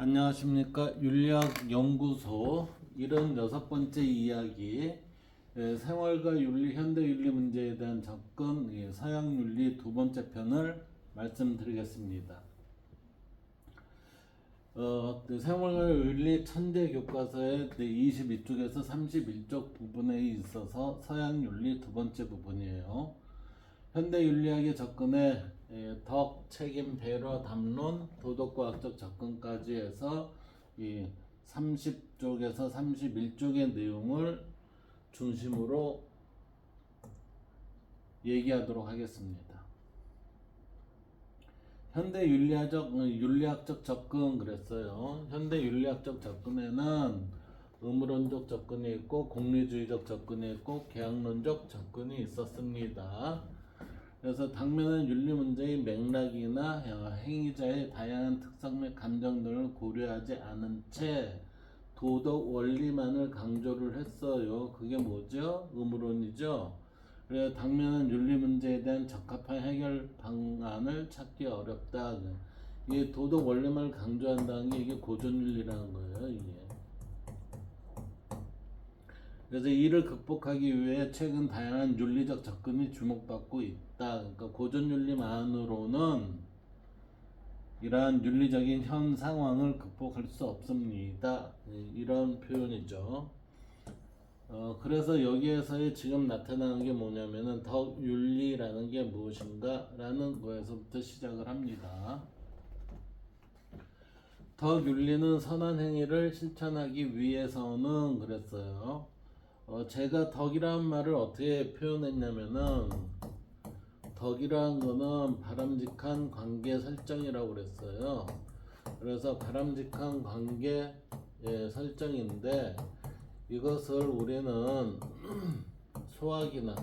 안녕하십니까. 윤리학 연구소 76번째 이야기, 생활과 윤리, 현대 윤리 문제에 대한 접근, 서양 윤리 두 번째 편을 말씀드리겠습니다. 생활과 윤리 천재 교과서의 22쪽에서 31쪽 부분에 있어서 서양 윤리 두 번째 부분이에요. 현대 윤리학의 접근에 덕, 책임, 배려, 담론, 도덕과학적 접근까지 해서 이 30쪽에서 31쪽의 내용을 중심으로 얘기하도록 하겠습니다. 현대 윤리학적 접근 그랬어요. 현대 윤리학적 접근에는 의무론적 접근이 있고 공리주의적 접근이 있고 계약론적 접근이 있었습니다. 그래서 당면한 윤리 문제의 맥락이나 행위자의 다양한 특성 및 감정 등을 고려하지 않은 채 도덕 원리만을 강조를 했어요. 그게 뭐죠? 의무론이죠. 그래서 당면한 윤리 문제에 대한 적합한 해결 방안을 찾기 어렵다. 이게 도덕 원리만을 강조한다는 게 이게 고전윤리라는 거예요. 이게. 그래서 이를 극복하기 위해 최근 다양한 윤리적 접근이 주목받고 있다. 그러니까 고전윤리만으로는 이러한 윤리적인 현 상황을 극복할 수 없습니다. 이런 표현이죠. 그래서 여기에서의 지금 나타나는 게 뭐냐면은 덕윤리라는 게 무엇인가 라는 거에서부터 시작을 합니다. 덕윤리는 선한 행위를 실천하기 위해서는 그랬어요. 제가 덕이라는 말을 어떻게 표현했냐면은 덕이라는 거는 바람직한 관계 설정이라고 그랬어요. 그래서 바람직한 관계 설정인데 이것을 우리는 소학이나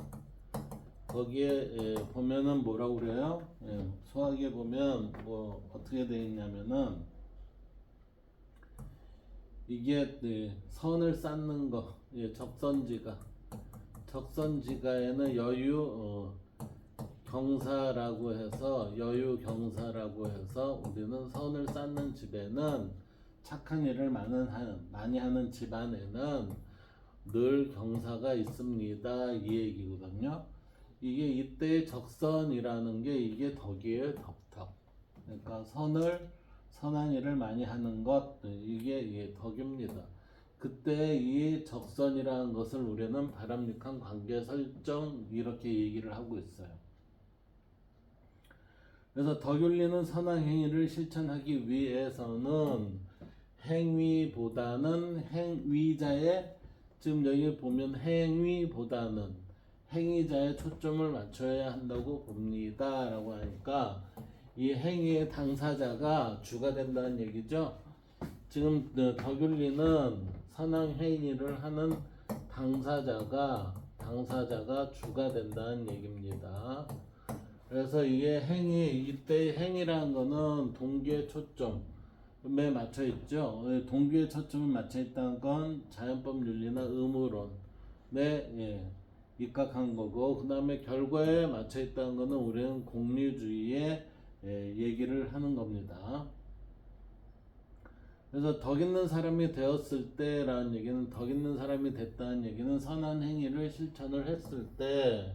거기에 보면은 뭐라고 그래요? 소학에 보면 뭐 어떻게 되어 있냐면은 이게 선을 쌓는 거, 적선지가에는 여유 경사라고 해서 우리는 선을 쌓는 집에는 착한 일을 많이 하는 집안에는 늘 경사가 있습니다. 이 얘기거든요. 이게 이때 적선이라는 게 이게 덕이에요. 덕. 그러니까 선한 일을 많이 하는 것, 이게 덕입니다. 그때 이 적선이라는 것을 우리는 바람직한 관계 설정 이렇게 얘기를 하고 있어요. 그래서 덕윤리는 선한 행위를 실천하기 위해서는 행위보다는 행위자의, 지금 여기 보면 행위보다는 행위자의 초점을 맞춰야 한다고 봅니다 라고 하니까 이 행위의 당사자가 주가 된다는 얘기죠. 지금 덕윤리는 선한 행위를 하는 당사자가 주가 된다는 얘기입니다. 그래서 이게 이때 행위라는 거는 동기의 초점에 맞춰 있죠. 동기의 초점에 맞춰 있다는 건 자연법 윤리나 의무론에 입각한 거고, 그 다음에 결과에 맞춰 있다는 거는 우리는 공리주의에 얘기를 하는 겁니다. 그래서 덕 있는 사람이 되었을 때라는 얘기는, 덕 있는 사람이 됐다는 얘기는 선한 행위를 실천을 했을 때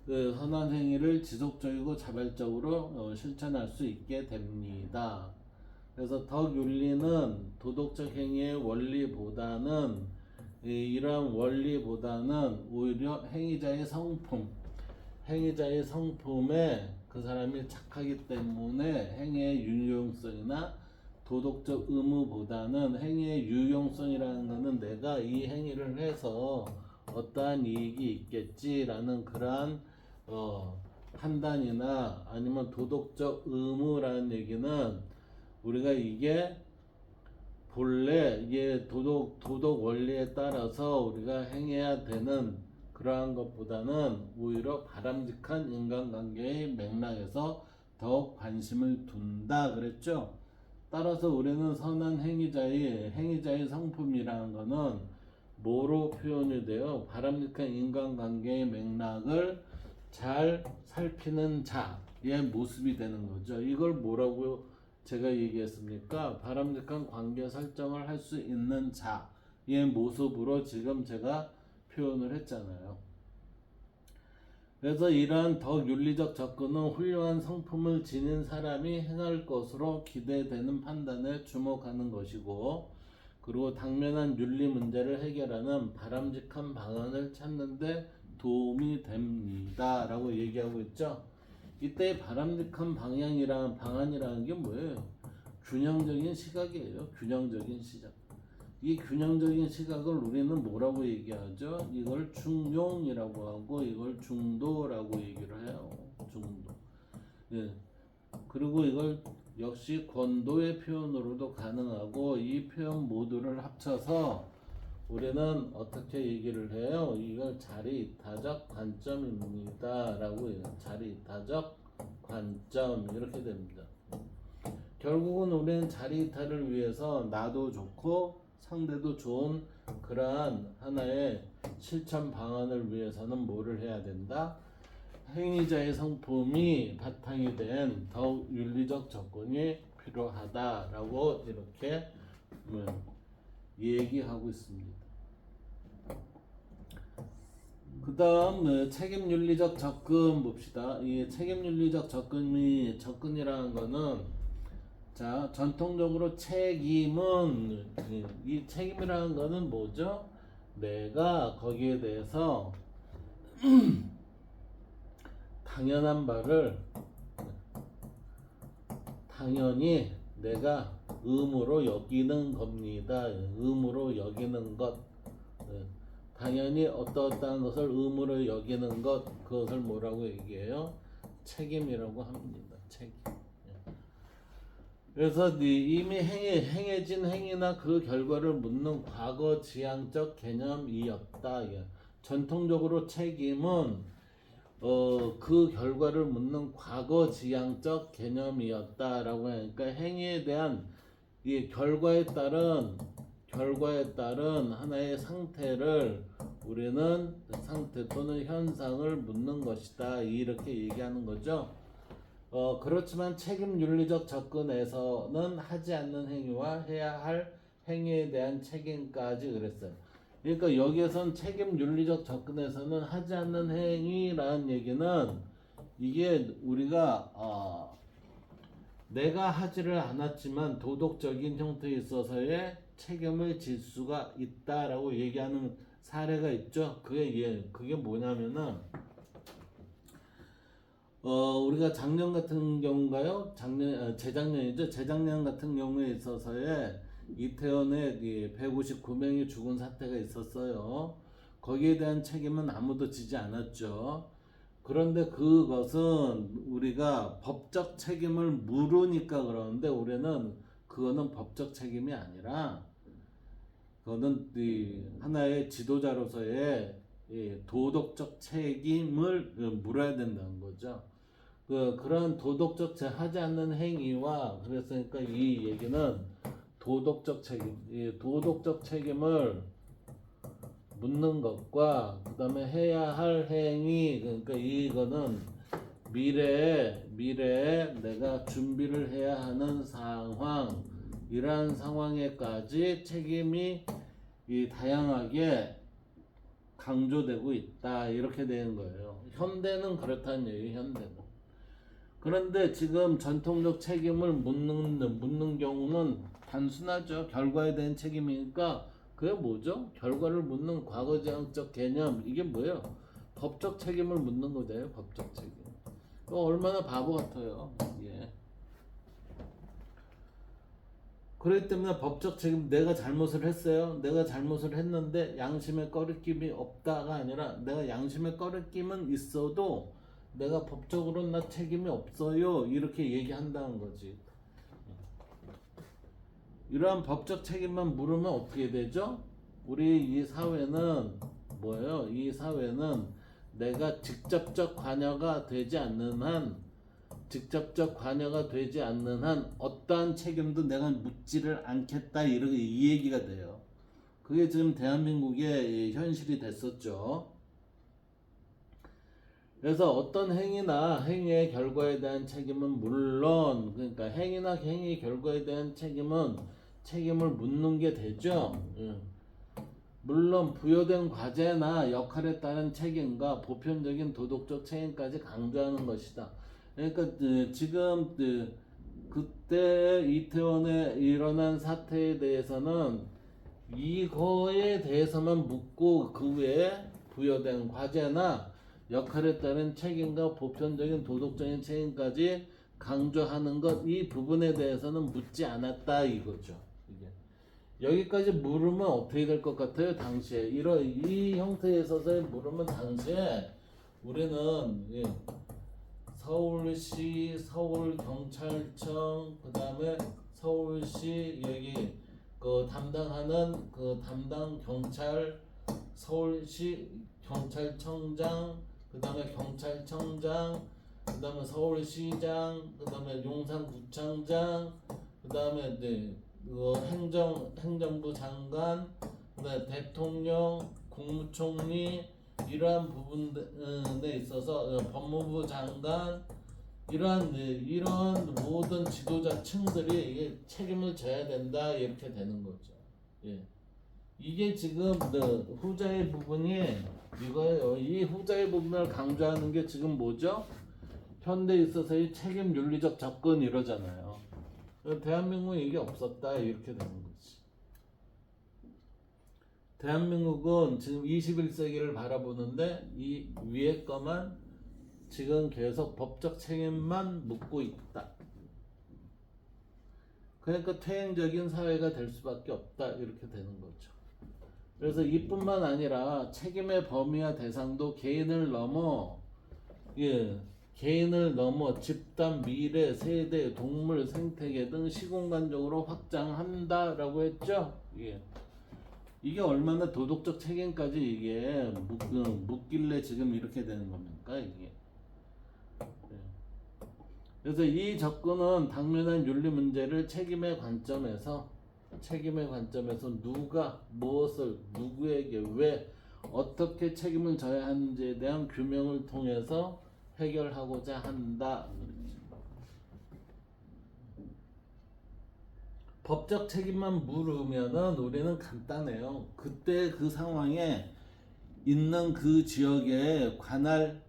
그 선한 행위를 지속적이고 자발적으로 실천할 수 있게 됩니다. 그래서 덕윤리는 도덕적 행위의 원리보다는 이러한 원리보다는 오히려 행위자의 성품에 그 사람이 착하기 때문에 행위의 유용성이나 도덕적 의무보다는 행위의 유용성이라는 것은 내가 이 행위를 해서 어떠한 이익이 있겠지라는 그러한 판단이나 아니면 도덕적 의무라는 얘기는 우리가 이게 본래 이게 도덕 원리에 따라서 우리가 행해야 되는 그러한 것보다는 오히려 바람직한 인간관계의 맥락에서 더욱 관심을 둔다 그랬죠. 따라서 우리는 선한 행위자의 성품이라는 거는 뭐로 표현이 돼요? 바람직한 인간관계의 맥락을 잘 살피는 자의 모습이 되는 거죠. 이걸 뭐라고 제가 얘기했습니까? 바람직한 관계 설정을 할 수 있는 자의 모습으로 지금 제가 표현을 했잖아요. 그래서 이러한 더 윤리적 접근은 훌륭한 성품을 지닌 사람이 행할 것으로 기대되는 판단에 주목하는 것이고, 그리고 당면한 윤리 문제를 해결하는 바람직한 방안을 찾는데 도움이 됩니다 라고 얘기하고 있죠. 이때 바람직한 방안이라는 게 뭐예요? 균형적인 시각이에요. 균형적인 시각. 이 균형적인 시각을 우리는 뭐라고 얘기하죠? 이걸 중용이라고 하고 이걸 중도라고 얘기를 해요. 중도. 예. 그리고 이걸 역시 권도의 표현으로도 가능하고, 이 표현 모두를 합쳐서 우리는 어떻게 얘기를 해요? 이걸 자리이타적 관점입니다 라고 해요. 자리이타적 관점, 이렇게 됩니다. 결국은 우리는 자리이탈을 위해서 나도 좋고 상대도 좋은 그러한 하나의 실천 방안을 위해서는 뭐를 해야 된다? 행위자의 성품이 바탕이 된 더욱 윤리적 접근이 필요하다라고 이렇게 얘기하고 있습니다. 그 다음 책임 윤리적 접근 봅시다. 이 책임 윤리적 접근이라는 거는, 자, 전통적으로 책임은, 이 책임이라는 거는 뭐죠? 내가 거기에 대해서 당연한 바를 당연히 내가 의무로 여기는 겁니다. 의무로 여기는 것. 당연히 어떠한 것을 의무로 여기는 것, 그것을 뭐라고 얘기해요? 책임이라고 합니다. 책임. 그래서 이미 행해진 행위나 그 결과를 묻는 과거 지향적 개념이었다. 전통적으로 책임은 그 결과를 묻는 과거 지향적 개념이었다라고 하니까, 행위에 대한 이 결과에 따른 하나의 상태를 우리는 상태 또는 현상을 묻는 것이다, 이렇게 얘기하는 거죠. 그렇지만 책임 윤리적 접근에서는 하지 않는 행위와 해야 할 행위에 대한 책임까지 그랬어요. 그러니까 여기에선 책임 윤리적 접근에서는 하지 않는 행위라는 얘기는, 이게 우리가 내가 하지를 않았지만 도덕적인 형태에 있어서의 책임을 질 수가 있다라고 얘기하는 사례가 있죠. 그게 뭐냐면은, 우리가 작년 같은 경우인가요? 재작년이죠. 재작년 같은 경우에 있어서의 이태원에 159명이 죽은 사태가 있었어요. 거기에 대한 책임은 아무도 지지 않았죠. 그런데 그것은 우리가 법적 책임을 물으니까 그러는데, 우리는 그거는 법적 책임이 아니라 그거는 하나의 지도자로서의 도덕적 책임을 물어야 된다는 거죠. 그런 도덕적 하지 않는 행위와, 그랬으니까 이 얘기는 도덕적 책임을 묻는 것과, 그 다음에 해야 할 행위, 그러니까 이거는 미래에 내가 준비를 해야 하는 상황, 이러한 상황에까지 책임이 다양하게 강조되고 있다, 이렇게 되는 거예요. 현대는 그렇다는 얘기예요. 현대는. 그런데 지금 전통적 책임을 묻는 경우는 단순하죠. 결과에 대한 책임이니까, 그게 뭐죠? 결과를 묻는 과거지향적 개념, 이게 뭐예요? 법적 책임을 묻는 거예요. 법적 책임. 얼마나 바보 같아요. 예. 그렇기 때문에 법적 책임, 내가 잘못을 했어요. 내가 잘못을 했는데 양심의 꺼리낌이 없다가 아니라, 내가 양심의 꺼리낌은 있어도 내가 법적으로는 나 책임이 없어요, 이렇게 얘기한다는 거지. 이러한 법적 책임만 물으면 어떻게 되죠? 우리 이 사회는 뭐예요? 이 사회는 내가 직접적 관여가 되지 않는 한 어떠한 책임도 내가 묻지를 않겠다, 이렇게 이 얘기가 돼요. 그게 지금 대한민국의 현실이 됐었죠. 그래서 어떤 행위나 행위의 결과에 대한 책임은 물론, 그러니까 행위나 행위 결과에 대한 책임을 묻는 게 되죠. 예. 물론 부여된 과제나 역할에 따른 책임과 보편적인 도덕적 책임까지 강조하는 것이다. 그러니까 지금 그때 이태원에 일어난 사태에 대해서는 이거에 대해서만 묻고 그 외에 부여된 과제나 역할에 따른 책임과 보편적인 도덕적인 책임까지 강조하는 것, 이 부분에 대해서는 묻지 않았다 이거죠. 이게 여기까지 물으면 어떻게 될 것 같아요? 당시에 이 형태에 있어서 물으면 당시에 우리는 서울시, 서울경찰청, 그 다음에 서울시 여기 그 담당하는 그 담당 경찰, 서울시 경찰청장, 그 다음에 경찰청장, 그 다음에 서울시장, 그 다음에 용산구청장, 그 다음에 행정부 장관, 그 다음에 대통령, 국무총리, 이러한 부분에 있어서 법무부 장관, 이런 모든 지도자층들이 책임을 져야 된다 이렇게 되는 거죠. 예. 이게 지금 후자의 부분이 이거예요. 이 후자의 부분을 강조하는 게 지금 뭐죠? 현대에 있어서의 책임 윤리적 접근 이러잖아요. 대한민국에 이게 없었다 이렇게 되는 거지. 대한민국은 지금 21세기를 바라보는데 이 위에 거만 지금 계속 법적 책임만 묻고 있다. 그러니까 퇴행적인 사회가 될 수밖에 없다 이렇게 되는 거죠. 그래서 이뿐만 아니라 책임의 범위와 대상도 개인을 넘어 집단, 미래, 세대, 동물, 생태계 등 시공간적으로 확장한다라고 했죠. 이게 얼마나 도덕적 책임까지 이게 묻길래 지금 이렇게 되는 겁니까 이게. 그래서 이 접근은 당면한 윤리 문제를 책임의 관점에서 누가 무엇을 누구에게 왜 어떻게 책임을 져야 하는지에 대한 규명을 통해서 해결하고자 한다. 법적 책임만 물으면은 우리는 간단해요. 그때 그 상황에 있는 그 지역에 관할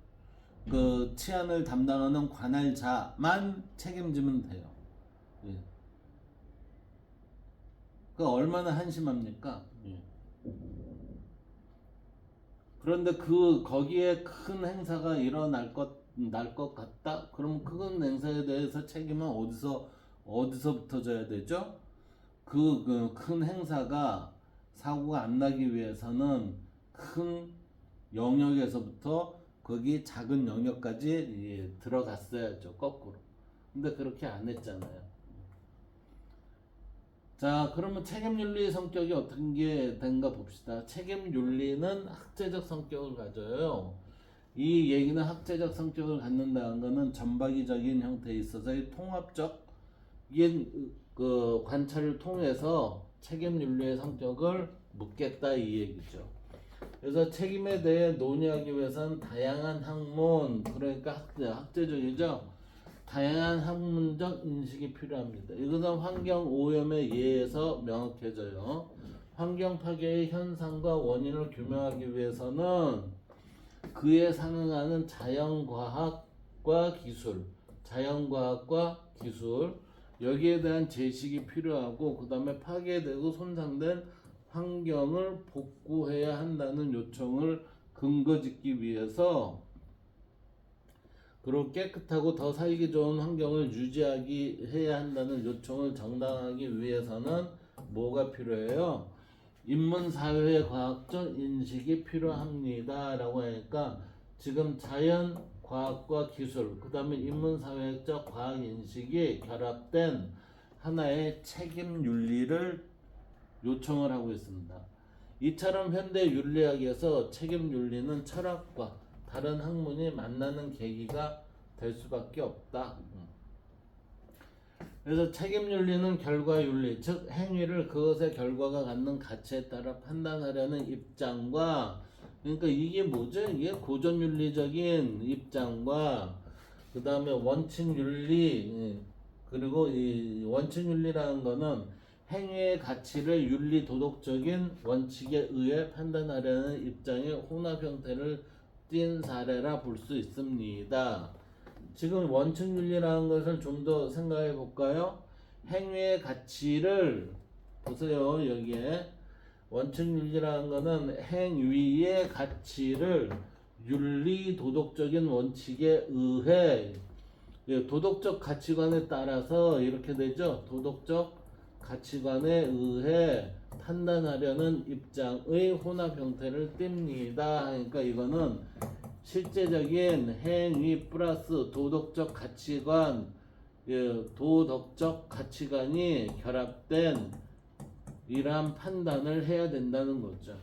그 치안을 담당하는 관할자만 책임지면 돼요. 예. 그 얼마나 한심합니까? 예. 그런데 거기에 큰 행사가 날 것 같다? 그럼 큰 행사에 대해서 책임은 어디서부터 져야 되죠? 그 큰 행사가 사고가 안 나기 위해서는 큰 영역에서부터 거기 작은 영역까지 들어갔어야죠. 거꾸로. 근데 그렇게 안 했잖아요. 자, 그러면 책임윤리의 성격이 어떤 게 된가 봅시다. 책임윤리는 학제적 성격을 가져요. 이 얘기는 학제적 성격을 갖는다는 것은 전박이적인 형태에 있어서의 통합적 그 관찰을 통해서 책임윤리의 성격을 묻겠다 이 얘기죠. 그래서 책임에 대해 논의하기 위해서는 다양한 학문, 그러니까 학제적이죠. 다양한 학문적 인식이 필요합니다. 이것은 환경 오염의 예에서 명확해져요. 환경 파괴의 현상과 원인을 규명하기 위해서는 그에 상응하는 자연과학과 기술, 여기에 대한 제식이 필요하고, 그 다음에 파괴되고 손상된 환경을 복구해야 한다는 요청을 근거짓기 위해서, 그리고 깨끗하고 더 살기 좋은 환경을 해야 한다는 요청을 정당하기 위해서는 뭐가 필요해요? 인문사회 과학적 인식이 필요합니다 라고 하니까, 지금 자연 과학과 기술, 그 다음에 인문사회적 과학 인식이 결합된 하나의 책임 윤리를 요청을 하고 있습니다. 이처럼 현대 윤리학에서 책임 윤리는 철학과 다른 학문이 만나는 계기가 될 수밖에 없다. 그래서 책임 윤리는 결과 윤리, 즉 행위를 그것의 결과가 갖는 가치에 따라 판단하려는 입장과 그러니까 이게 뭐죠? 이게 고전윤리적인 입장과 그 다음에 원칙윤리, 그리고 이 원칙윤리라는 거는 행위의 가치를 윤리 도덕적인 원칙에 의해 판단하려는 입장의 혼합 형태를 띈 사례라 볼 수 있습니다. 지금 원칙윤리라는 것을 좀 더 생각해 볼까요? 행위의 가치를 보세요. 여기에 원칙윤리라는 거는 행위의 가치를 윤리 도덕적인 원칙에 의해, 도덕적 가치관에 따라서 이렇게 되죠. 도덕적 가치관에 의해 판단하려는 입장의 혼합 형태를 띱니다. 그러니까 이거는 실제적인 행위 플러스 도덕적 가치관, 도덕적 가치관이 결합된 이러한 판단을 해야 된다는 거죠.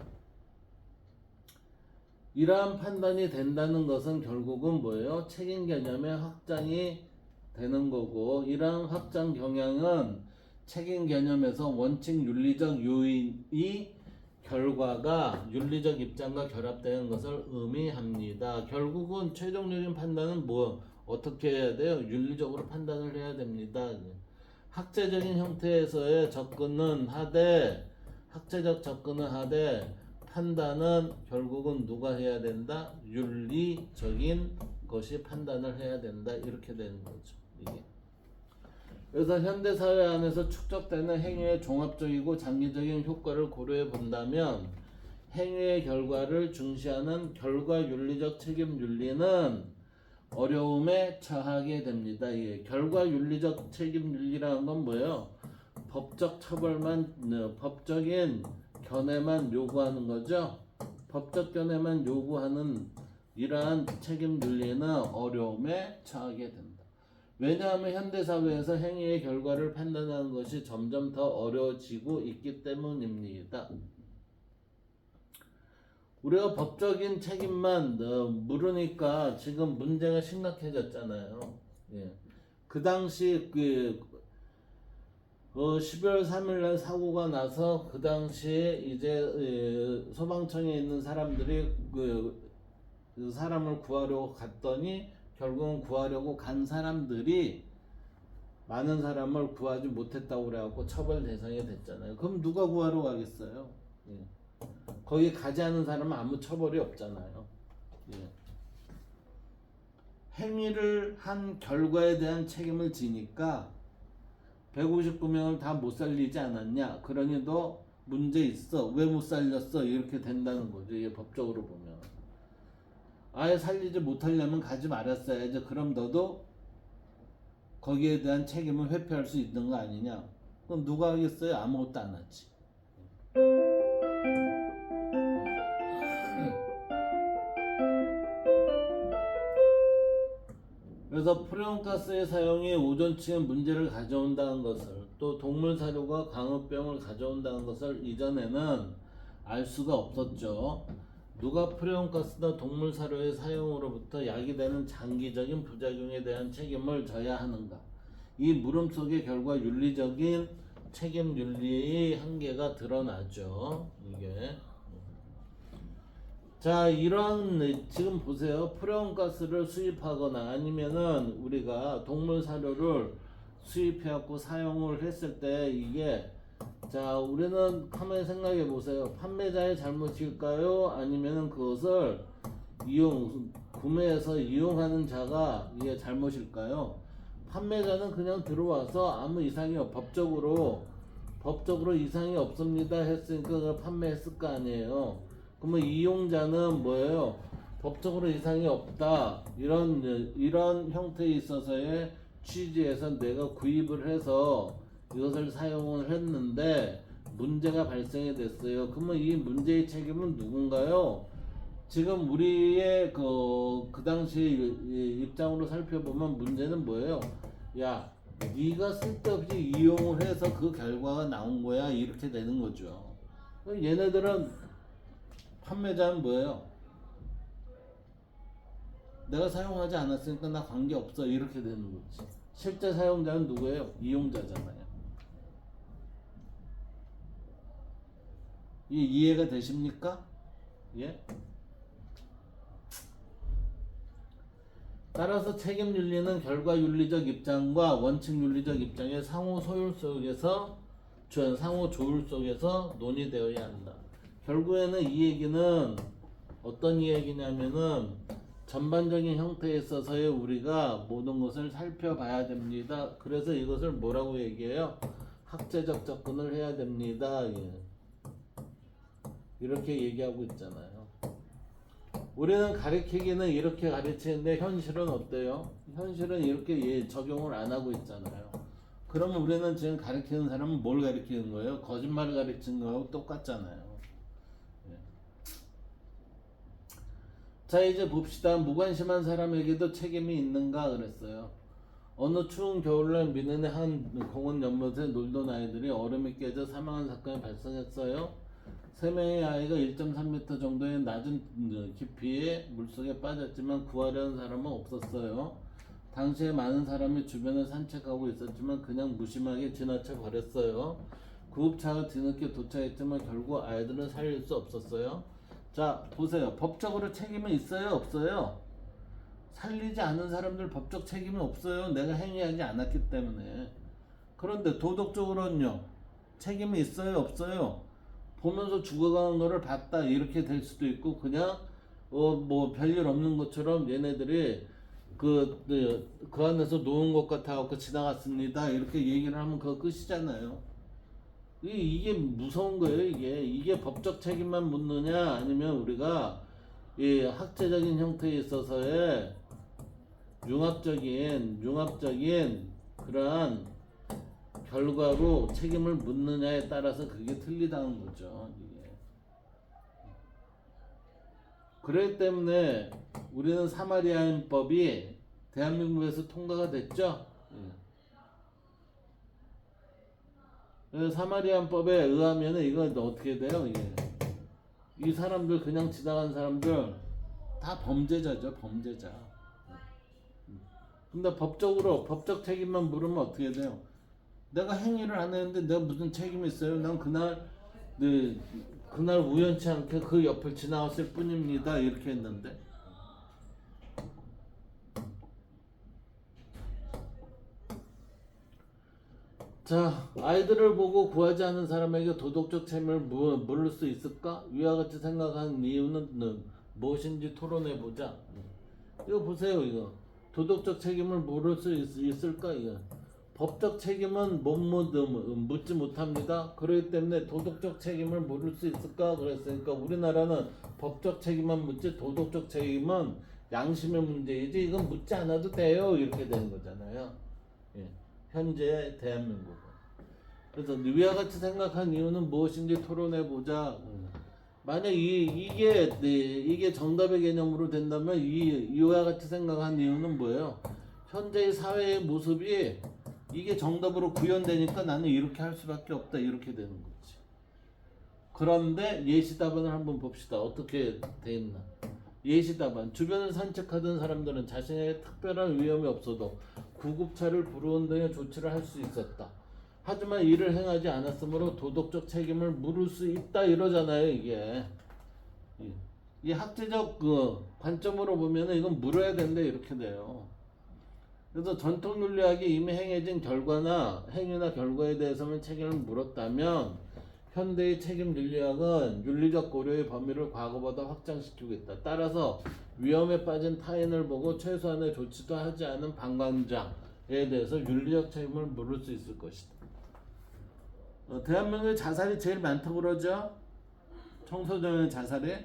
이러한 판단이 된다는 것은 결국은 뭐예요? 책임 개념의 확장이 되는 거고, 이러한 확장 경향은 책임 개념에서 원칙 윤리적 요인이 결과가 윤리적 입장과 결합되는 것을 의미합니다. 결국은 최종적인 판단은 어떻게 해야 돼요? 윤리적으로 판단을 해야 됩니다. 학제적인 형태에서의 접근은 하되, 학제적 접근은 하되, 판단은 결국은 누가 해야 된다? 윤리적인 것이 판단을 해야 된다. 이렇게 되는 거죠. 이게. 그래서 현대사회 안에서 축적되는 행위의 종합적이고 장기적인 효과를 고려해 본다면 행위의 결과를 중시하는 결과윤리적 책임윤리는 어려움에 처하게 됩니다. 예. 결과윤리적 책임윤리라는 건 뭐예요? 법적 처벌만, 법적인 견해만 요구하는 거죠. 법적 견해만 요구하는 이러한 책임윤리는 어려움에 처하게 된다. 왜냐하면 현대사회에서 행위의 결과를 판단하는 것이 점점 더 어려워지고 있기 때문입니다. 우리가 법적인 책임만 물으니까 지금 문제가 심각해졌잖아요. 예. 그 당시 12월 3일 날 사고가 나서 그 당시에 이제 소방청에 있는 사람들이 그 사람을 구하려고 갔더니 결국은 구하려고 간 사람들이 많은 사람을 구하지 못했다고 그래갖고 처벌 대상이 됐잖아요. 그럼 누가 구하러 가겠어요? 예. 거기 가지 않은 사람은 아무 처벌이 없잖아요. 예. 행위를 한 결과에 대한 책임을 지니까 159명을 다 못 살리지 않았냐? 그러니 너 문제 있어. 왜 못 살렸어? 이렇게 된다는 거죠. 이게 법적으로 보면. 아예 살리지 못하려면 가지 말았어야지. 그럼 너도 거기에 대한 책임을 회피할 수 있는 거 아니냐? 그럼 누가 하겠어요? 아무것도 안 하지. 그래서 프레온가스의 사용이 오존층에 문제를 가져온다는 것을, 또 동물 사료가 광우병을 가져온다는 것을 이전에는 알 수가 없었죠. 누가 프레온가스나 동물 사료의 사용으로부터 야기되는 장기적인 부작용에 대한 책임을 져야 하는가? 이 물음 속에 결과 윤리적인 책임 윤리의 한계가 드러나죠. 이게. 자, 이런 지금 보세요. 프레온가스를 수입하거나 아니면은 우리가 동물 사료를 수입해갖고 사용을 했을 때 이게, 자, 우리는 가만히 생각해 보세요. 판매자의 잘못일까요? 아니면은 그것을 구매해서 이용하는 자가 이게 잘못일까요? 판매자는 그냥 들어와서 아무 이상이 법적으로 이상이 없습니다 했으니까 그걸 판매했을 거 아니에요. 그러면 이용자는 뭐예요? 법적으로 이상이 없다. 이런 형태에 있어서의 취지에서 내가 구입을 해서 이것을 사용을 했는데 문제가 발생이 됐어요. 그러면 이 문제의 책임은 누군가요? 지금 우리의 그 당시 입장으로 살펴보면 문제는 뭐예요? 야, 네가 쓸데없이 이용을 해서 그 결과가 나온 거야. 이렇게 되는 거죠. 얘네들은, 판매자는 뭐예요? 내가 사용하지 않았으니까 나 관계없어. 이렇게 되는 거지. 실제 사용자는 누구예요? 이용자잖아요. 이해가 되십니까? 예? 따라서 책임 윤리는 결과 윤리적 입장과 원칙 윤리적 입장의 상호 소율 속에서 상호 조율 속에서 논의되어야 한다. 결국에는 이 얘기는 어떤 이야기냐면은 전반적인 형태에 있어서의 우리가 모든 것을 살펴봐야 됩니다. 그래서 이것을 뭐라고 얘기해요? 학제적 접근을 해야 됩니다. 예. 이렇게 얘기하고 있잖아요. 우리는 가르치기는 이렇게 가르치는데 현실은 어때요? 현실은 이렇게 적용을 안 하고 있잖아요. 그러면 우리는 지금 가르치는 사람은 뭘 가르치는 거예요? 거짓말을 가르치는 거하고 똑같잖아요. 예. 자, 이제 봅시다. 무관심한 사람에게도 책임이 있는가 그랬어요. 어느 추운 겨울날 미네의 한 공원 연못에 놀던 아이들이 얼음이 깨져 사망한 사건이 발생했어요. 3명의 아이가 1.3m 정도의 낮은 깊이의 물속에 빠졌지만 구하려는 사람은 없었어요. 당시에 많은 사람이 주변을 산책하고 있었지만 그냥 무심하게 지나쳐 버렸어요. 구급차가 뒤늦게 도착했지만 결국 아이들은 살릴 수 없었어요. 자, 보세요. 법적으로 책임은 있어요? 없어요? 살리지 않은 사람들 법적 책임은 없어요. 내가 행위하지 않았기 때문에. 그런데 도덕적으로는요. 책임이 있어요? 없어요? 보면서 죽어가는 거를 봤다 이렇게 될 수도 있고 그냥 뭐 별일 없는 것처럼 얘네들이 그 안에서 노는 것 같아갖고 지나갔습니다 이렇게 얘기를 하면 그거 끝이잖아요. 이게 무서운 거예요. 이게 법적 책임만 묻느냐 아니면 우리가 이 학제적인 형태에 있어서의 융합적인 그러한 결과로 책임을 묻느냐에 따라서 그게 틀리다는 거죠. 이게. 그렇기 때문에 우리는 사마리아인법이 대한민국에서 통과가 됐죠. 사마리아인법에 의하면 이건 어떻게 돼요? 이게. 이 사람들 그냥 지나간 사람들 다 범죄자죠. 범죄자. 근데 법적 책임만 물으면 어떻게 돼요? 내가 행위를 안 했는데 내가 무슨 책임이 있어요? 난 그날 우연치 않게 그 옆을 지나갔을 뿐입니다. 이렇게 했는데. 자, 아이들을 보고 구하지 않은 사람에게 도덕적 책임을 물을 수 있을까? 위와 같이 생각하는 이유는 무엇인지 토론해 보자. 이거 보세요, 이거. 도덕적 책임을 물을 수 있을까? 이거. 법적 책임은 묻지 못합니다. 그렇기 때문에 도덕적 책임을 물을 수 있을까? 그랬으니까 우리나라는 법적 책임만 묻지 도덕적 책임은 양심의 문제이지 이건 묻지 않아도 돼요. 이렇게 되는 거잖아요. 예. 현재 대한민국은. 그래서 위와 같이 생각한 이유는 무엇인지 토론해 보자. 만약 이게 정답의 개념으로 된다면 이와 같이 생각한 이유는 뭐예요? 현재의 사회의 모습이 이게 정답으로 구현되니까 나는 이렇게 할 수밖에 없다 이렇게 되는 거지. 그런데 예시답안을 한번 봅시다. 어떻게 돼 있나? 예시답안. 주변을 산책하던 사람들은 자신에게 특별한 위험이 없어도 구급차를 부르는 등의 조치를 할 수 있었다. 하지만 이를 행하지 않았으므로 도덕적 책임을 물을 수 있다 이러잖아요. 이게 이 학제적 관점으로 보면은 이건 물어야 된다 이렇게 돼요. 그래서 전통 윤리학이 이미 행해진 결과나 행위나 결과에 대해서만 책임을 물었다면 현대의 책임 윤리학은 윤리적 고려의 범위를 과거보다 확장시키고 있다. 따라서 위험에 빠진 타인을 보고 최소한의 조치도 하지 않은 방관자에 대해서 윤리적 책임을 물을 수 있을 것이다. 대한민국의 자살이 제일 많다고 그러죠. 청소년의 자살이.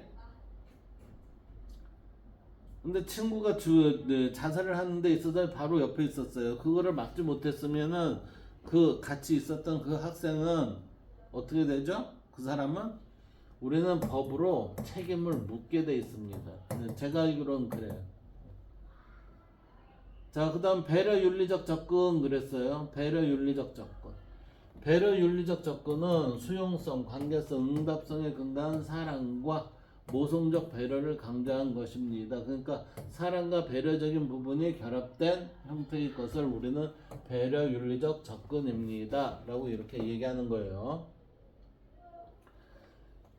근데 친구가 자살을 하는 데 있어서 바로 옆에 있었어요. 그거를 막지 못했으면은 그 같이 있었던 그 학생은 어떻게 되죠? 그 사람은 우리는 법으로 책임을 묻게 돼 있습니다. 제가 알기로는 그래요. 자, 그 다음 배려 윤리적 접근 그랬어요. 배려 윤리적 접근. 배려 윤리적 접근은 수용성, 관계성, 응답성에 근거한 사랑과 모성적 배려를 강조한 것입니다. 그러니까 사랑과 배려적인 부분이 결합된 형태의 것을 우리는 배려 윤리적 접근입니다. 라고 이렇게 얘기하는 거예요.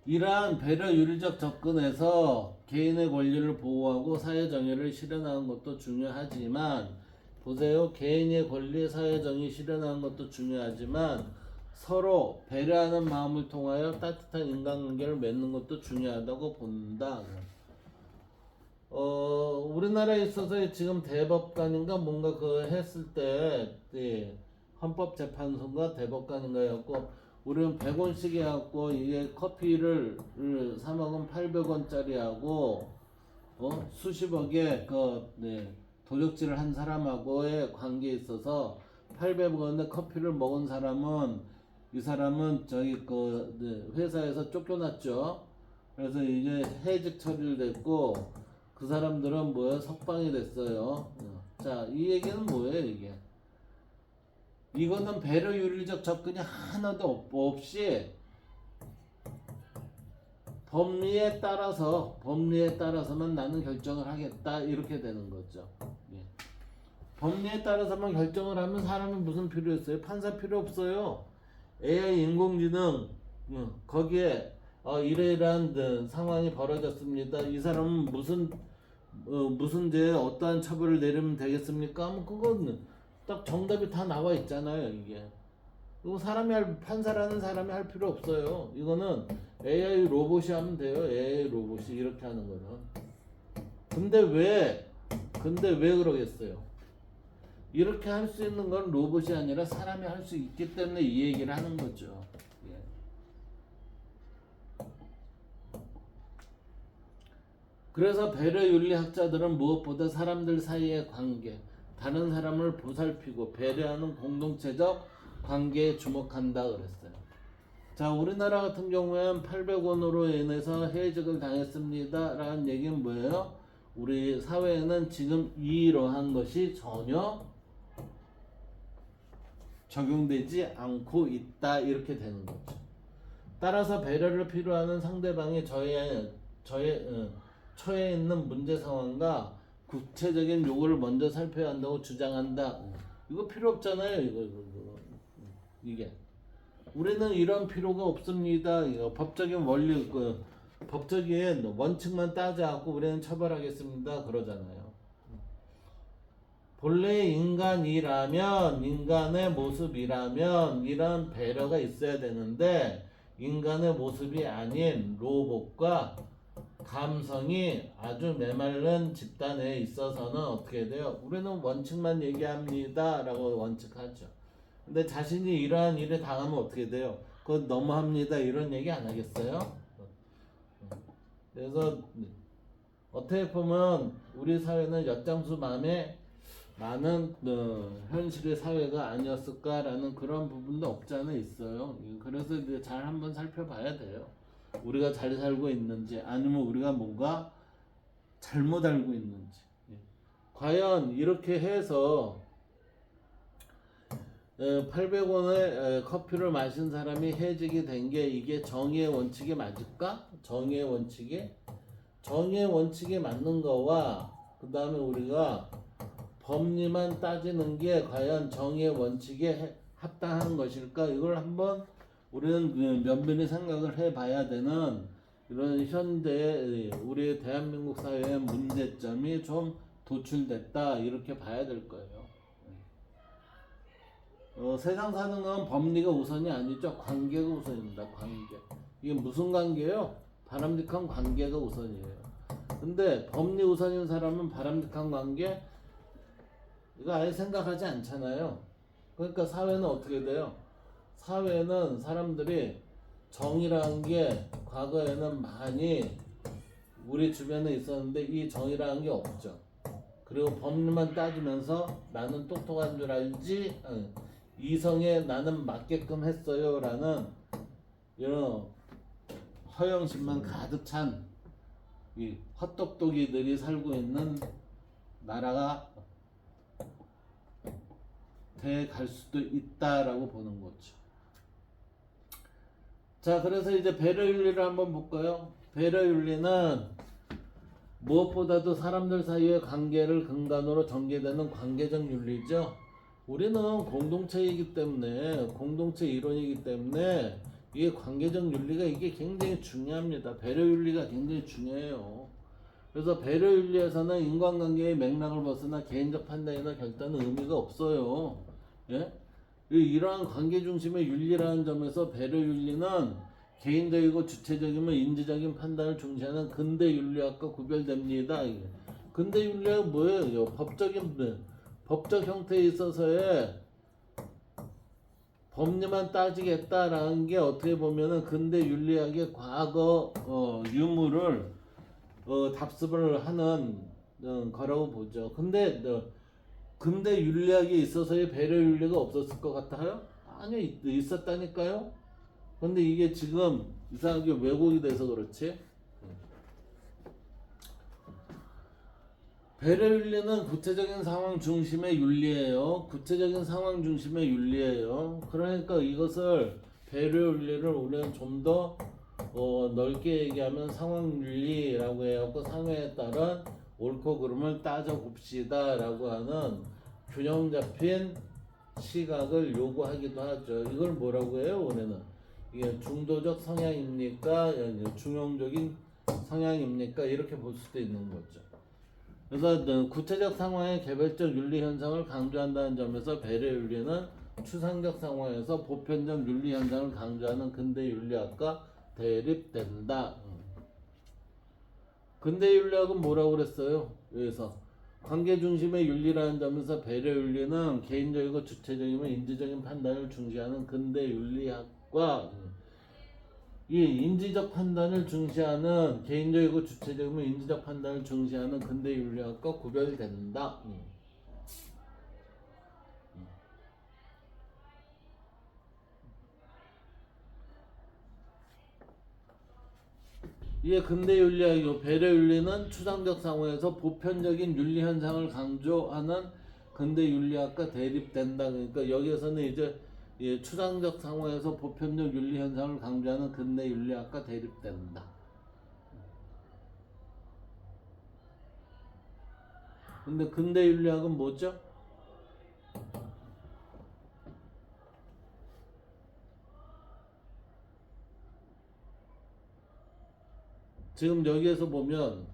이러한 배려 윤리적 접근에서 개인의 권리를 보호하고 사회 정의를 실현하는 것도 중요하지만 보세요. 개인의 권리, 사회 정의 실현하는 것도 중요하지만 서로 배려하는 마음을 통하여 따뜻한 인간관계를 맺는 것도 중요하다고 본다. 우리나라에 있어서 지금 대법관인가 뭔가 그 했을 때 헌법재판소인가 대법관인가 해갖고 우리는 100원씩 해갖고 이게 커피를 사 먹으면 800원짜리하고 수십억의 도적질을 한 사람하고의 관계에 있어서 800원의 커피를 먹은 사람은 이 사람은 저기 회사에서 쫓겨났죠. 그래서 이제 해직 처리를 됐고 그 사람들은 뭐야 석방이 됐어요. 자, 이 얘기는 뭐예요 이게? 이거는 배려 윤리적 접근이 하나도 없이 법리에 따라서만 나는 결정을 하겠다 이렇게 되는 거죠. 예. 법리에 따라서만 결정을 하면 사람이 무슨 필요 있어요? 판사 필요 없어요. AI 인공지능 거기에 이러이러한 상황이 벌어졌습니다. 이 사람은 무슨 죄에 어떠한 처벌을 내리면 되겠습니까? 뭐 그건 딱 정답이 다 나와 있잖아요. 이게 이거 판사라는 사람이 할 필요 없어요. 이거는 AI 로봇이 하면 돼요. AI 로봇이 이렇게 하는 거는. 근데 왜 그러겠어요? 이렇게 할 수 있는 건 로봇이 아니라 사람이 할 수 있기 때문에 이 얘기를 하는 거죠. 예. 그래서 배려윤리학자들은 무엇보다 사람들 사이의 관계, 다른 사람을 보살피고 배려하는 공동체적 관계에 주목한다 그랬어요. 자, 우리나라 같은 경우에는 800원으로 인해서 해직을 당했습니다 라는 얘기는 뭐예요? 우리 사회에는 지금 이러한 것이 전혀 적용되지 않고 있다 이렇게 되는 거죠. 따라서 배려를 필요하는 상대방이 처해 있는 문제 상황과 구체적인 요구를 먼저 살펴야 한다고 주장한다. 이거 필요 없잖아요. 이게 우리는 이런 필요가 없습니다. 이거 법적인 법적인 원칙만 따져갖고 우리는 처벌하겠습니다. 그러잖아요. 본래 인간의 모습이라면 이런 배려가 있어야 되는데 인간의 모습이 아닌 로봇과 감성이 아주 메마른 집단에 있어서는 어떻게 돼요? 우리는 원칙만 얘기합니다 라고 원칙하죠. 근데 자신이 이러한 일을 당하면 어떻게 돼요? 그건 너무합니다 이런 얘기 안 하겠어요? 그래서 어떻게 보면 우리 사회는 엿장수 맘에 많은 현실의 사회가 아니었을까라는 그런 부분도 없지 않아 있어요. 그래서 이제 잘 한번 살펴봐야 돼요. 우리가 잘 살고 있는지 아니면 우리가 뭔가 잘못 알고 있는지. 과연 이렇게 해서 800원의 커피를 마신 사람이 해직이 된 게 이게 정의의 원칙이 맞을까? 정의의 원칙이 맞는 거와 그 다음에 우리가 법리만 따지는 게 과연 정의의 원칙에 합당한 것일까? 이걸 한번 우리는 면밀히 생각을 해봐야 되는 이런 현대 우리 대한민국 사회의 문제점이 좀 도출됐다 이렇게 봐야 될 거예요. 세상 사는 건 법리가 우선이 아니죠. 관계가 우선입니다. 관계. 이게 무슨 관계예요? 바람직한 관계가 우선이에요. 근데 법리 우선인 사람은 바람직한 관계 이거 아예 생각하지 않잖아요. 그러니까 사회는 어떻게 돼요? 사회는 사람들이 정의라는 게 과거에는 많이 우리 주변에 있었는데 이 정의라는 게 없죠. 그리고 법리만 따지면서 나는 똑똑한 줄 알지 이성에 나는 맞게끔 했어요 라는 이런 허영심만 가득 찬 이 헛똑똑이들이 살고 있는 나라가 돼 갈 수도 있다라고 보는 거죠. 자, 그래서 이제 배려윤리를 한번 볼까요? 배려윤리는 무엇보다도 사람들 사이의 관계를 근간으로 전개되는 관계적 윤리죠. 우리는 공동체 이론이기 때문에 이게 관계적 윤리가 이게 굉장히 중요합니다. 배려 윤리가 굉장히 중요해요. 그래서 배려 윤리에서는 인간관계의 맥락을 벗어나 개인적 판단이나 결단은 의미가 없어요. 예? 이러한 관계 중심의 윤리라는 점에서 배려 윤리는 개인적이고 주체적이면 인지적인 판단을 중시하는 근대 윤리학과 구별됩니다. 근대 윤리학은 뭐예요? 법적 형태에 있어서의 법리만 따지겠다라는 게 어떻게 보면은 근대 윤리학의 과거 유무를 답습을 하는 거라고 보죠. 근데 근대 윤리학에 있어서의 배려 윤리가 없었을 것 같아요? 아니요, 있었다니까요. 근데 이게 지금 이상하게 왜곡이 돼서 그렇지. 배려 윤리는 구체적인 상황 중심의 윤리예요. 구체적인 상황 중심의 윤리예요. 그러니까 이것을 배려 윤리를 우리는 좀 더 넓게 얘기하면 상황 윤리라고 해갖고 상황에 따른 옳고 그름을 따져 봅시다라고 하는 균형 잡힌 시각을 요구하기도 하죠. 이걸 뭐라고 해요? 우리는 이게 중도적 성향입니까? 중용적인 성향입니까? 이렇게 볼 수도 있는 거죠. 그래서 구체적 상황의 개별적 윤리 현상을 강조한다는 점에서 배려 윤리는 추상적 상황에서 보편적 윤리 현상을 강조하는 근대 윤리학과 대립된다. 근대 윤리학은 뭐라고 그랬어요? 여기서 관계 중심의 윤리라는 점에서 배려 윤리는 개인적이고 주체적이며 인지적인 판단을 중시하는 근대 윤리학과 이 인지적 판단을 중시하는 개인적이고 주체적이며 인지적 판단을 중시하는 근대 윤리학과 구별된다. 이게 근대 윤리학이고 배려 윤리는 추상적 상황에서 보편적인 윤리 현상을 강조하는 근대 윤리학과 대립된다. 그러니까 여기에서는 이제 추상적 상황에서 보편적 윤리 현상을 강조하는 근대 윤리학과 대립된다. 근데 근대 윤리학은 뭐죠? 지금 여기에서 보면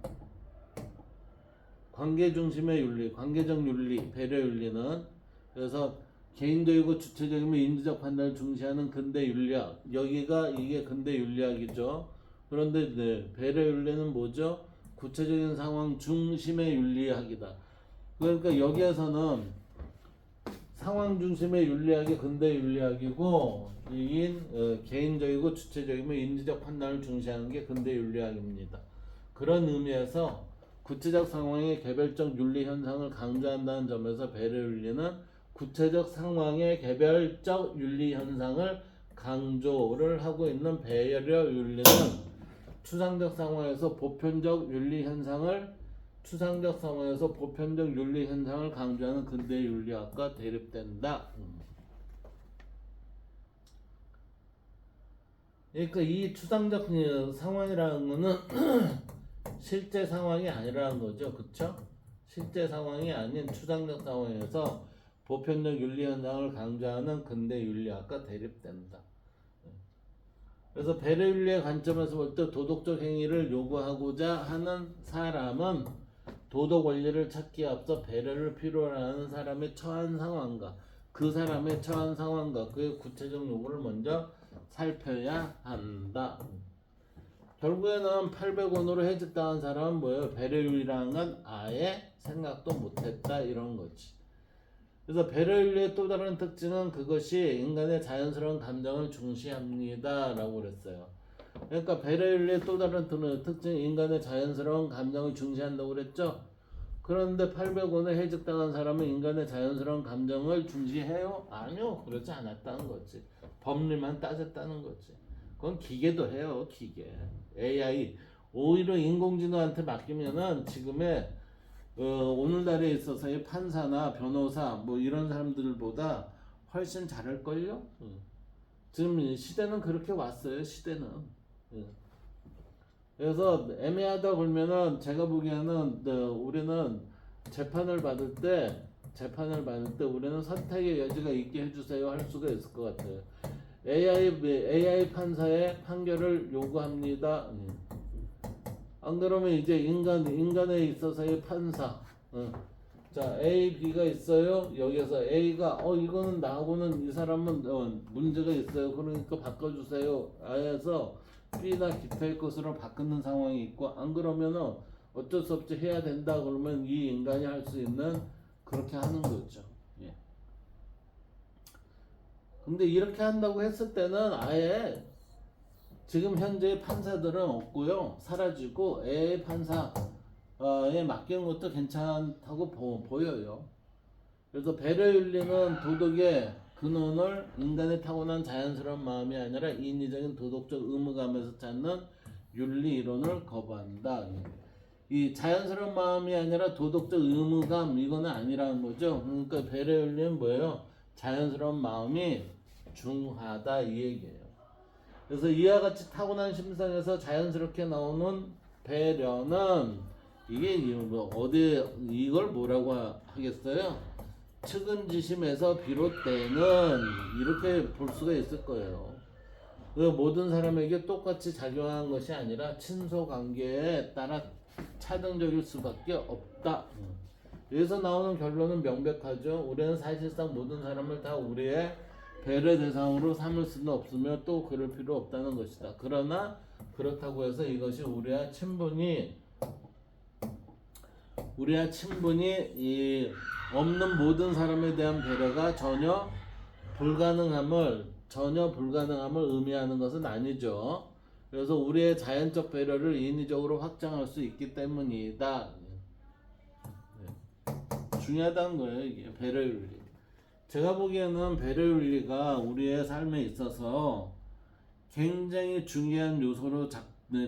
관계 중심의 윤리, 관계적 윤리, 배려 윤리는 그래서 개인적이고 주체적이며 인지적 판단을 중시하는 근대 윤리학. 여기가 이게 근대 윤리학이죠. 그런데 배려 윤리는 뭐죠? 구체적인 상황 중심의 윤리학이다. 그러니까 여기에서는 상황 중심의 윤리학이 근대 윤리학이고 개인적이고 주체적이며 인지적 판단을 중시하는 게 근대 윤리학입니다. 그런 의미에서 구체적 상황의 개별적 윤리 현상을 강조한다는 점에서 배려 윤리는 구체적 상황의 개별적 윤리 현상을 강조를 하고 있는 배려 윤리는 추상적 상황에서 보편적 윤리 현상을 강조하는 근대 윤리학과 대립된다. 그러니까 이 추상적 상황이라는 거는 실제 상황이 아니라는 거죠. 그쵸? 실제 상황이 아닌 추상적 상황에서 보편적 윤리 현상을 강조하는 근대 윤리학과 대립된다. 그래서 배려 윤리의 관점에서 볼 때 도덕적 행위를 요구하고자 하는 사람은 도덕 원리를 찾기에 앞서 배려를 필요로 하는 사람의 처한 상황과 그의 구체적 요구를 먼저 살펴야 한다. 결국에는 800원으로 해직당한 사람은 뭐예요? 배려윤리라는 건 아예 생각도 못했다 이런 거지. 그래서 배려윤리의 또 다른 특징은 그것이 인간의 자연스러운 감정을 중시합니다 라고 그랬어요. 그러니까 배려윤리의 또 다른 특징은 인간의 자연스러운 감정을 중시한다고 그랬죠. 그런데 800원에 해직당한 사람은 인간의 자연스러운 감정을 중시해요? 아니요, 그렇지 않았다는 거지. 법리만 따졌다는 거지. 그건 기계도 해요, 기계. AI. 오히려 인공지능한테 맡기면은 지금의 오늘날에 있어서의 판사나 변호사 뭐 이런 사람들보다 훨씬 잘할걸요? 지금 시대는 그렇게 왔어요, 시대는. 그래서 애매하다 그러면은 제가 보기에는 우리는 재판을 받을 때 우리는 선택의 여지가 있게 해주세요 할 수가 있을 것 같아요. AI 판사의 판결을 요구합니다. 안 그러면 이제 인간에 있어서의 판사. 자, A, B가 있어요. 여기서 A가 이거는 나하고는 이 사람은 문제가 있어요. 그러니까 바꿔주세요. 해서 B나 기타의 것으로 바꾸는 상황이 있고, 안 그러면은 어쩔 수 없이 해야 된다. 그러면 이 인간이 할 수 있는 그렇게 하는 거죠. 예. 근데 이렇게 한다고 했을 때는 아예 지금 현재 판사들은 없고요. 사라지고 AI 판사에 맡기는 것도 괜찮다고 보여요. 그래서 배려윤리는 도덕의 근원을 인간의 타고난 자연스러운 마음이 아니라 인위적인 도덕적 의무감에서 찾는 윤리 이론을 거부한다. 이 자연스러운 마음이 아니라 도덕적 의무감 이거는 아니라는 거죠. 그러니까 배려윤리는 뭐예요? 자연스러운 마음이 중하다 이 얘기예요. 그래서 이와 같이 타고난 심성에서 자연스럽게 나오는 배려는 이게 어디 이걸 뭐라고 하겠어요? 측은지심에서 비롯되는 이렇게 볼 수가 있을 거예요. 모든 사람에게 똑같이 작용하는 것이 아니라 친소관계에 따라 차등적일 수밖에 없다. 여기서 나오는 결론은 명백하죠. 우리는 사실상 모든 사람을 다 우리의 배려 대상으로 삼을 수는 없으며 또 그럴 필요 없다는 것이다. 그러나 그렇다고 해서 이것이 우리와 친분이 이 없는 모든 사람에 대한 배려가 전혀 불가능함을 의미하는 것은 아니죠. 그래서 우리의 자연적 배려를 인위적으로 확장할 수 있기 때문이다. 중요하다는 거예요. 이게 배려윤리. 제가 보기에는 배려윤리가 우리의 삶에 있어서 굉장히 중요한 요소로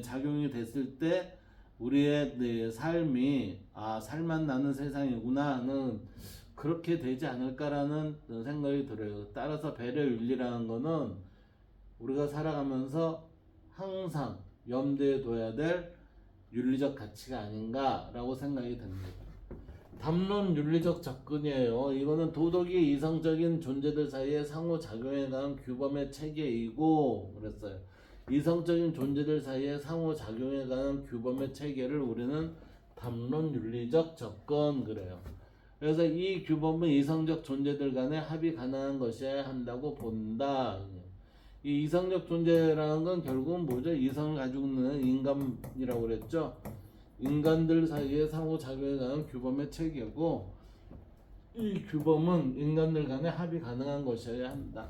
작용이 됐을 때 우리의 삶이 살만 나는 세상이구나 하는 그렇게 되지 않을까라는 생각이 들어요. 따라서 배려윤리라는 거는 우리가 살아가면서 항상 염두에 둬야 될 윤리적 가치가 아닌가라고 생각이 듭니다. 담론 윤리적 접근이에요. 이거는 도덕이 이성적인 존재들 사이에 상호작용에 관한 규범의 체계이고 그랬어요. 이성적인 존재들 사이에 상호작용에 관한 규범의 체계를 우리는 담론 윤리적 접근 그래요. 그래서 이 규범은 이성적 존재들 간의 합이 가능한 것이어야 한다고 본다. 이 이성적 존재라는 건 결국은 뭐죠? 이성을 가지고 있는 인간이라고 그랬죠. 인간들 사이에 상호작용에 관한 규범의 체계고 이 규범은 인간들 간의 합이 가능한 것이어야 한다.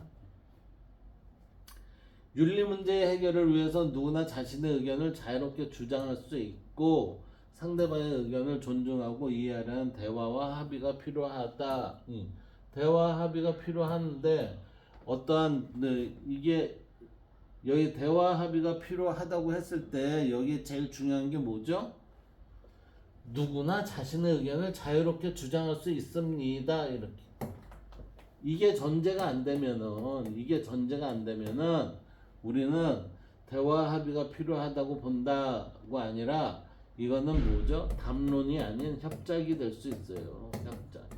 윤리 문제의 해결을 위해서 누구나 자신의 의견을 자유롭게 주장할 수 있고 상대방의 의견을 존중하고 이해하려는 대화와 합의가 필요하다. 대화 합의가 필요한데 어떠한 이게 여기 대화 합의가 필요하다고 했을 때 여기 제일 중요한 게 뭐죠? 누구나 자신의 의견을 자유롭게 주장할 수 있습니다. 이렇게. 이게 전제가 안 되면은 우리는 대화 합의가 필요하다고 본다고 아니라 이거는 뭐죠? 담론이 아닌 협작이 될 수 있어요. 협작.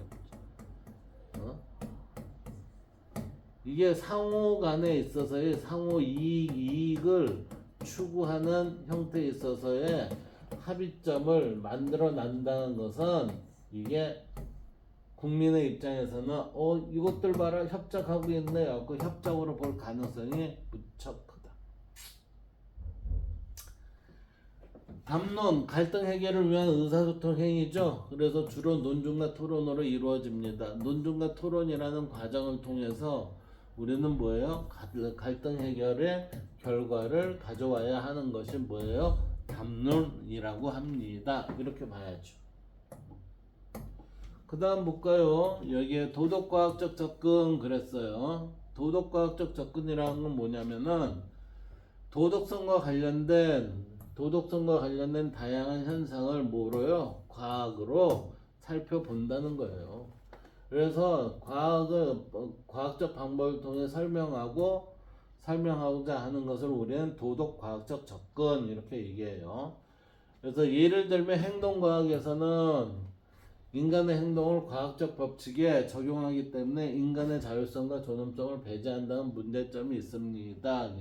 이게 상호 간에 있어서의 상호 이익을 추구하는 형태에 있어서의 합의점을 만들어 난다는 것은 이게 국민의 입장에서는 이것들 봐라 협작하고 있네요. 그 협작으로 볼 가능성이 무척 크다. 담론, 갈등 해결을 위한 의사소통 행위죠. 그래서 주로 논중과 토론으로 이루어집니다. 논중과 토론이라는 과정을 통해서 우리는 뭐예요? 갈등 해결의 결과를 가져와야 하는 것이 뭐예요? 담론이라고 합니다. 이렇게 봐야죠. 그 다음 볼까요? 여기에 도덕과학적 접근 그랬어요. 도덕과학적 접근이라는 건 뭐냐면은 도덕성과 관련된 다양한 현상을 뭐로요? 과학으로 살펴본다는 거예요. 그래서 과학적 방법을 통해 설명하고자 하는 것을 우리는 도덕과학적 접근 이렇게 얘기해요. 그래서 예를 들면 행동과학에서는 인간의 행동을 과학적 법칙에 적용하기 때문에 인간의 자율성과 존엄성을 배제한다는 문제점이 있습니다.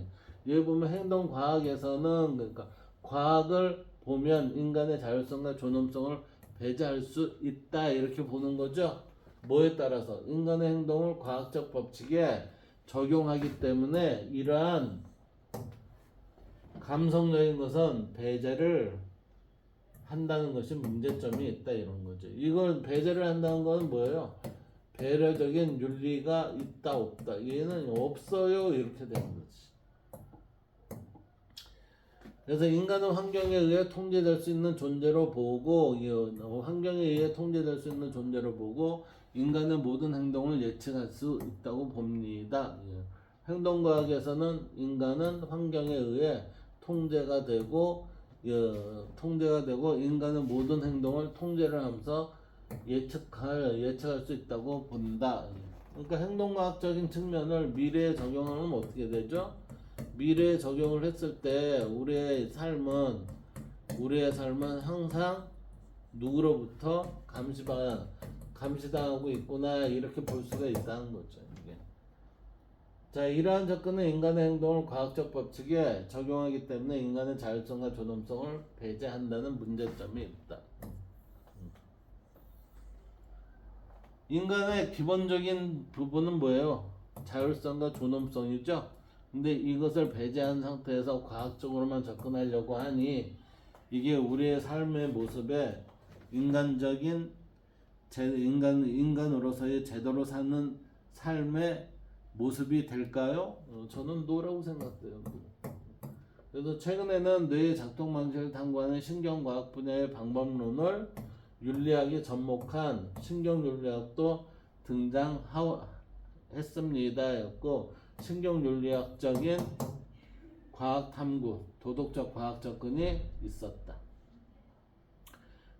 여기 보면 행동과학에서는 그러니까 과학을 보면 인간의 자율성과 존엄성을 배제할 수 있다 이렇게 보는 거죠. 뭐에 따라서 인간의 행동을 과학적 법칙에 적용하기 때문에 이러한 감성적인 것은 배제를 한다는 것이 문제점이 있다 이런 거죠. 이걸 배제를 한다는 건 뭐예요? 배려적인 윤리가 있다 없다. 얘는 없어요 이렇게 되는 거지. 그래서 인간은 환경에 의해 통제될 수 있는 존재로 보고 환경에 의해 통제될 수 있는 존재로 보고 인간의 모든 행동을 예측할 수 있다고 봅니다. 행동과학에서는 인간은 환경에 의해 통제가 되고 인간의 모든 행동을 통제를 하면서 예측할 수 있다고 본다. 그러니까 행동과학적인 측면을 미래에 적용하면 어떻게 되죠? 미래에 적용을 했을 때 우리의 삶은 항상 누구로부터 감시당하고 있구나 이렇게 볼 수가 있다는 거죠. 이게. 자, 이러한 접근은 인간의 행동을 과학적 법칙에 적용하기 때문에 인간의 자율성과 존엄성을 배제한다는 문제점이 있다. 인간의 기본적인 부분은 뭐예요? 자율성과 존엄성이죠. 근데 이것을 배제한 상태에서 과학적으로만 접근하려고 하니 이게 우리의 삶의 모습에 인간으로서의 제대로 사는 삶의 모습이 될까요? 저는 노라고 생각돼요. 그래서 최근에는 뇌의 작동 방식을 탐구하는 신경과학 분야의 방법론을 윤리학에 접목한 신경윤리학도 등장했습니다. 였고 신경윤리학적인 과학 탐구, 도덕적 과학 접근이 있었다.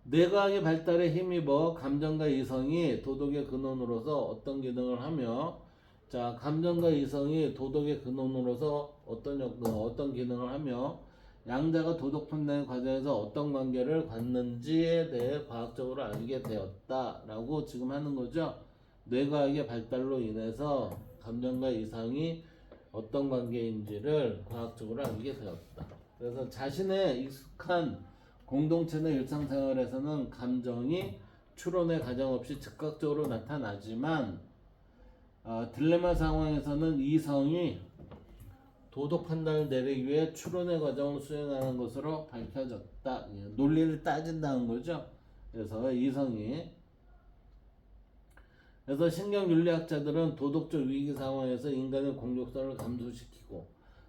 뇌과학의 발달에 힘입어 감정과 이성이 도덕의 근원으로서 어떤 기능을 하며 자, 감정과 이성이 도덕의 근원으로서 어떤 기능을 하며 양자가 도덕 판단의 과정에서 어떤 관계를 갖는지에 대해 과학적으로 알게 되었다라고 지금 하는 거죠. 뇌과학의 발달로 인해서 감정과 이성이 어떤 관계인지를 과학적으로 알게 되었다. 그래서 자신의 익숙한 공동체의 일상생활에서는 감정이 추론의 과정 없이 즉각적으로 나타나지만 딜레마 상황에서는 이성이 도덕 판단을 내리기 위해 추론의 과정을 수행하는 것으로 밝혀졌다. 논리를 따진다는 거죠. 그래서 신경윤리학자들은 도덕적 위기 상황에서 인간의 공격성을 감소시키고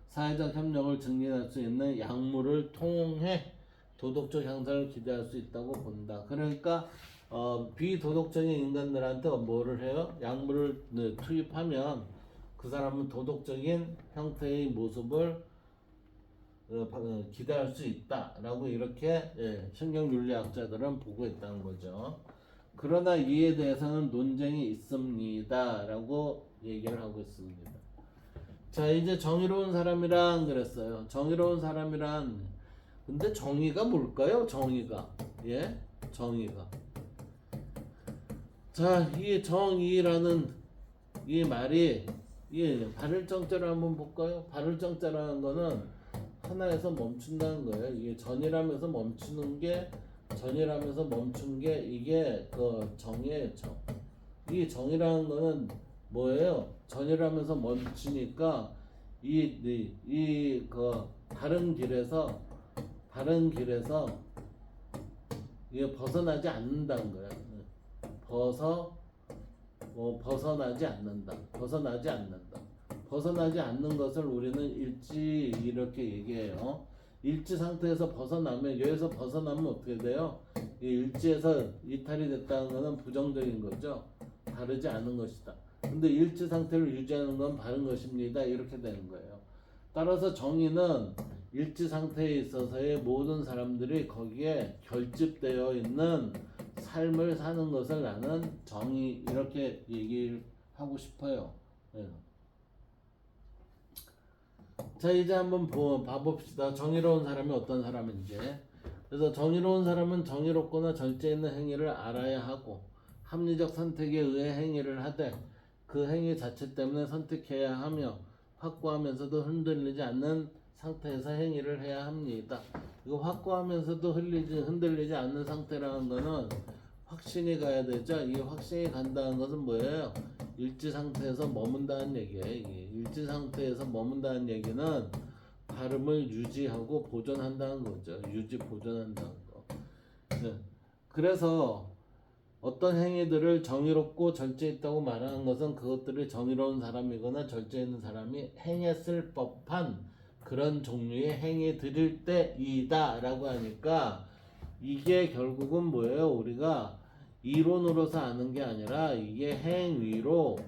사회적 협력을 증진할 수 있는 약물을 통해 도덕적 향상을 기대할 수 있다고 본다. 그러니까 비도덕적인 인간들한테 뭐를 해요? 약물을 투입하면 그 사람은 도덕적인 형태의 모습을 기대할 수 있다라고 이렇게 신경윤리학자들은 보고 있다는 거죠. 그러나 이에 대해서는 논쟁이 있습니다라고 얘기를 하고 있습니다. 자, 이제 정의로운 사람이란 그랬어요. 정의로운 사람이란 근데 정의가 뭘까요? 정의가 자, 이 정의라는 이 말이 발을정자를 한번 볼까요? 발을정자라는 거는 하나에서 멈춘다는 거예요. 이게 전이라면서 멈춘 게 이게 그 정의예요. 이 정의라는 거는 뭐예요? 전이라면서 멈추니까 그 다른 길에서 이게 벗어나지 않는다는 거야. 벗어나지 않는다. 벗어나지 않는 것을 우리는 일지 이렇게 얘기해요. 일지 상태에서 벗어나면 여기서 벗어나면 어떻게 돼요? 이 일지에서 이탈이 됐다는 것은 부정적인 거죠. 바르지 않은 것이다. 근데 일지 상태를 유지하는 건 바른 것입니다. 이렇게 되는 거예요. 따라서 정의는 일지 상태에 있어서의 모든 사람들이 거기에 결집되어 있는 삶을 사는 것을 나는 정의 이렇게 얘기를 하고 싶어요. 자, 이제 한번 봐봅시다. 정의로운 사람이 어떤 사람인지. 그래서 정의로운 사람은 정의롭거나 절제 있는 행위를 알아야 하고 합리적 선택에 의해 행위를 하되 그 행위 자체 때문에 선택해야 하며 확고하면서도 흔들리지 않는 상태에서 행위를 해야 합니다. 이거 확고하면서도 흔들리지 않는 상태라는 거는 확신이 가야 되죠. 이 확신이 간다는 것은 뭐예요? 일지 상태에서 머문다는 얘기예요. 일지 상태에서 머문다는 얘기는 발음을 유지하고 보존한다는 거죠. 유지 보존한다는 거. 네. 그래서 어떤 행위들을 정의롭고 절제 있다고 말하는 것은 그것들이 정의로운 사람이거나 절제 있는 사람이 행했을 법한 그런 종류의 행위들일 때이다 라고 하니까 이게 결국은 뭐예요? 우리가 이론으로서 아는 게 아니라 이게 행위로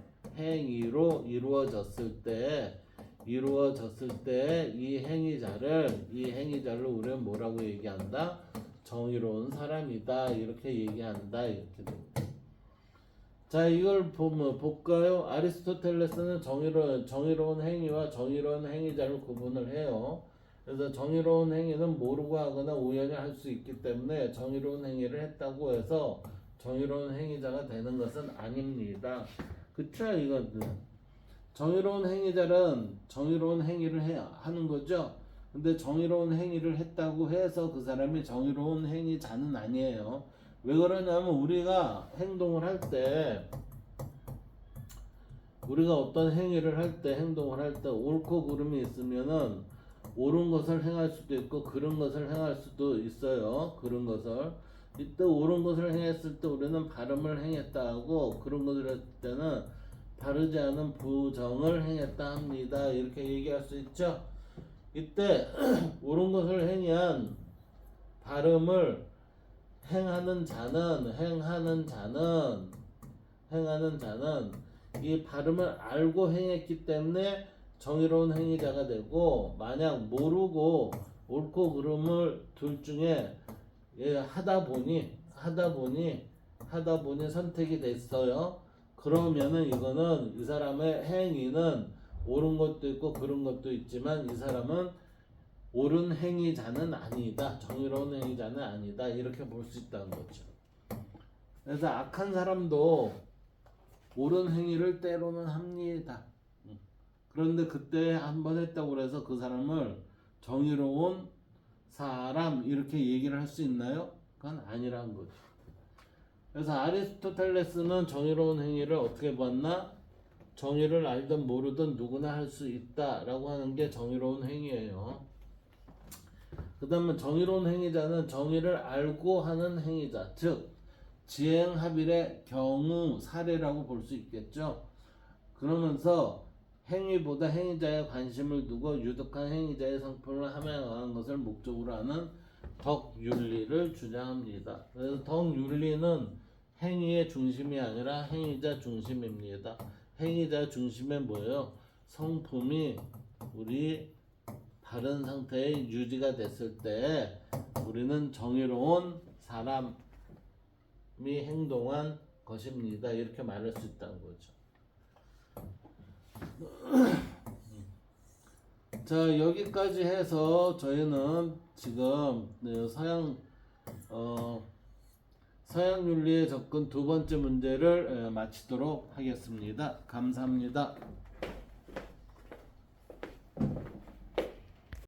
이루어졌을 때 이 행위자를 우리는 뭐라고 얘기한다? 정의로운 사람이다 이렇게 얘기한다 이렇게 됩니다. 자, 이걸 볼까요? 아리스토텔레스는 정의로운 행위와 정의로운 행위자를 구분을 해요. 그래서 정의로운 행위는 모르고 하거나 우연히 할 수 있기 때문에 정의로운 행위를 했다고 해서 정의로운 행위자가 되는 것은 아닙니다. 그쵸? 이건 정의로운 행위자는 정의로운 행위를 하는 거죠. 근데 정의로운 행위를 했다고 해서 그 사람이 정의로운 행위자는 아니에요. 왜 그러냐면 우리가 행동을 할 때 우리가 어떤 행위를 할 때 행동을 할 때 옳고 그름이 있으면은 옳은 것을 행할 수도 있고 그른 것을 행할 수도 있어요. 그른 것을 이때 옳은 것을 행했을 때 우리는 발음을 행했다 하고 그른 것을 했을 때는 바르지 않은 부정을 행했다 합니다. 이렇게 얘기할 수 있죠. 이때 옳은 것을 행한 발음을 행하는 자는 이 발음을 알고 행했기 때문에 정의로운 행위자가 되고 만약 모르고 옳고 그름을 둘 중에 하다 보니 선택이 됐어요. 그러면은 이거는 이 사람의 행위는 옳은 것도 있고 그른 것도 있지만 이 사람은 옳은 행위자는 아니다. 정의로운 행위자는 아니다. 이렇게 볼 수 있다는 거죠. 그래서 악한 사람도 옳은 행위를 때로는 합니다. 그런데 그때 한번 했다고 해서 그 사람을 정의로운 사람 이렇게 얘기를 할 수 있나요? 그건 아니라는 거죠. 그래서 아리스토텔레스는 정의로운 행위를 어떻게 봤나? 정의를 알든 모르든 누구나 할 수 있다라고 하는 게 정의로운 행위예요. 그 다음에 정의로운 행위자는 정의를 알고 하는 행위자, 즉 지행합일의 경우 사례라고 볼 수 있겠죠. 그러면서 행위보다 행위자의 관심을 두고 유독한 행위자의 성품을 함양하는 것을 목적으로 하는 덕윤리를 주장합니다. 그래서 덕윤리는 행위의 중심이 아니라 행위자 중심입니다. 행위자 중심에 뭐예요? 성품이 우리 바른 상태에 유지가 됐을 때 우리는 정의로운 사람이 행동한 것입니다. 이렇게 말할 수 있다는 거죠. 자, 여기까지 해서 저희는 지금 서양 윤리의 접근 두 번째 문제를 마치도록 하겠습니다. 감사합니다.